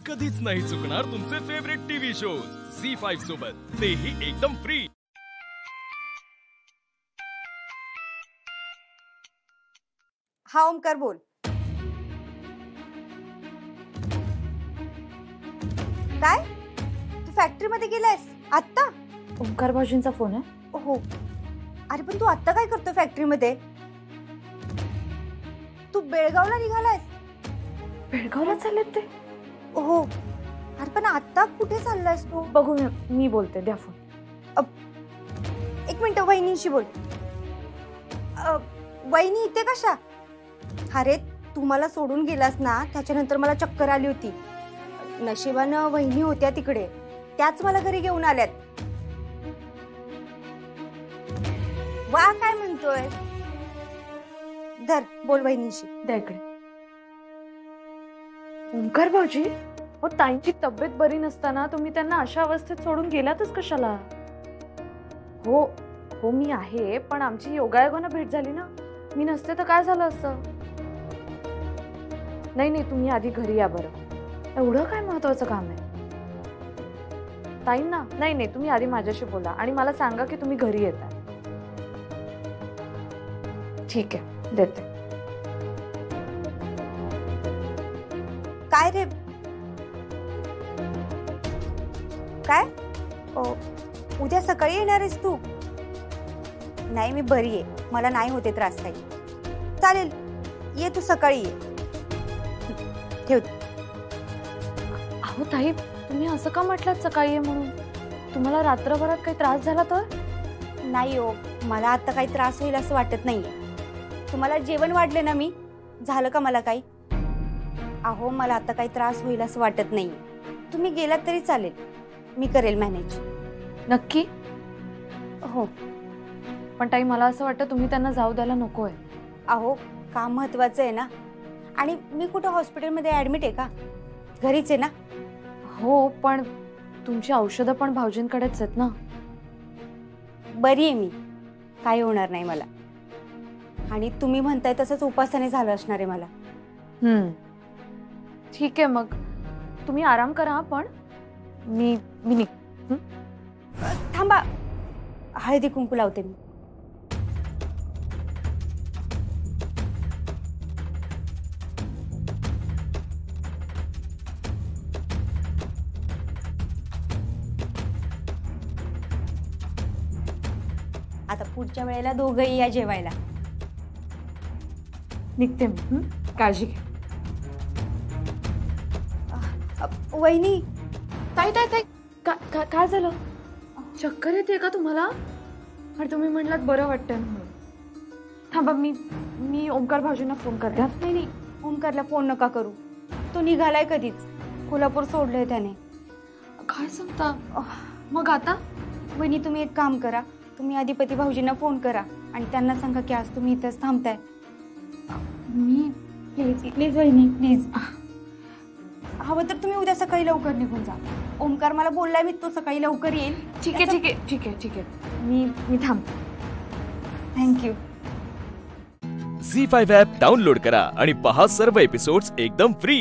कधीच नाही चुकणार तुमचे फेवरेट टीव्ही शोज झी5 सोबत, तेही एकदम फ्री। हा ओमकार बोल। काय तू फॅक्टरी मध्ये गेलायस आत्ता? ओमकार भाऊजींचा फोन आहे। हो अरे पण तू आत्ता काय करतो फॅक्टरी मध्ये? तू बेळगावला निघालायस? बेळगावला चाललेत ते? हो अरे पण आत्ता कुठे चाललायस तू? बघू मी बोलते, द्या फोन। एक मिनिट वहिनींशी बोल। वहिनी इथे कशा? अरे तू मला सोडून गेलास ना, त्याच्यानंतर मला चक्कर आली होती। नशिबानं वहिनी होत्या तिकडे, त्याच मला घरी घेऊन आल्यात। वा काय म्हणतोय? धर बोल वहिनींशी। द्या इकडे। ओमकार भाऊजी, हो ताईंची तब्येत बरी नसताना तुम्ही त्यांना अशा अवस्थेत सोडून गेलातच कशाला? हो हो मी आहे, पण आमची योगायोगानं भेट झाली ना, मी नसते तर काय झालं असतं? नाही तुम्ही आधी घरी या बरं। एवढं काय महत्वाचं काम आहे? ताईंना नाही तुम्ही आधी माझ्याशी बोला आणि मला सांगा की तुम्ही घरी येताय। ठीक आहे देते। काय रे? काय? उद्या सकाळी येणार आहेस तू? नाही मी बरी आहे, मला नाही होते त्रास काही। चालेल ये तू सकाळी ये। ठेवते। अहो ताई, तुम्ही असं का म्हटलात सकाळी ये म्हणून? तुम्हाला रात्रभरात काही त्रास झाला तर? नाही हो, मला आता काही त्रास होईल असं वाटत नाहीये। तुम्हाला जेवण वाढले ना मी, झालं का मला काही? अहो मला आता काही त्रास होईल असं वाटत नाहीये, तुम्ही गेलात तरी चालेल, मी करेल मॅनेज। नक्की? हो पण ताई मला असं वाटतं तुम्ही त्यांना जाऊ द्यायला नकोय। अहो काम महत्वाचं आहे ना, आणि मी कुठे हॉस्पिटलमध्ये ऍडमिट आहे का? घरीच आहे ना। हो पण तुमची औषधं पण भाऊजींकडेच आहेत ना। बरी आहे मी, काही होणार नाही मला। आणि तुम्ही म्हणताय तसंच उपासाने झालं असणार आहे मला। ठीक आहे मग तुम्ही आराम करा, पण मी थांबा, हळदी कुंकू लावते मी। आता पुढच्या वेळेला दोघंही या जेवायला। निघते मी, काळजी घ्या। वहिनी ताई काय झालं? चक्कर येते का तुम्हाला? आणि तुम्ही म्हटलात बरं वाटतंय म्हणून। थांबा मी ओमकार भाऊजींना फोन करते। नाही ओमकारला फोन नका करू, तो निघालाय कधीच, कोल्हापूर सोडलंय त्याने। काय सांगता? मग आता? वहिनी तुम्ही एक काम करा, तुम्ही अधिपती भाऊजींना फोन करा आणि त्यांना सांगा की आज तुम्ही इथंच थांबताय। मी प्लीज वहिनी प्लीज। हवं तर तुम्ही उद्या सकाळी लवकर निघून जा। ओमकार मला बोललाय मी तो सकाळी लवकर येईल। ठीक आहे मी थांबते। थँक्यू। झी5 ॲप डाउनलोड करा आणि पहा सर्व एपिसोड्स एकदम फ्री।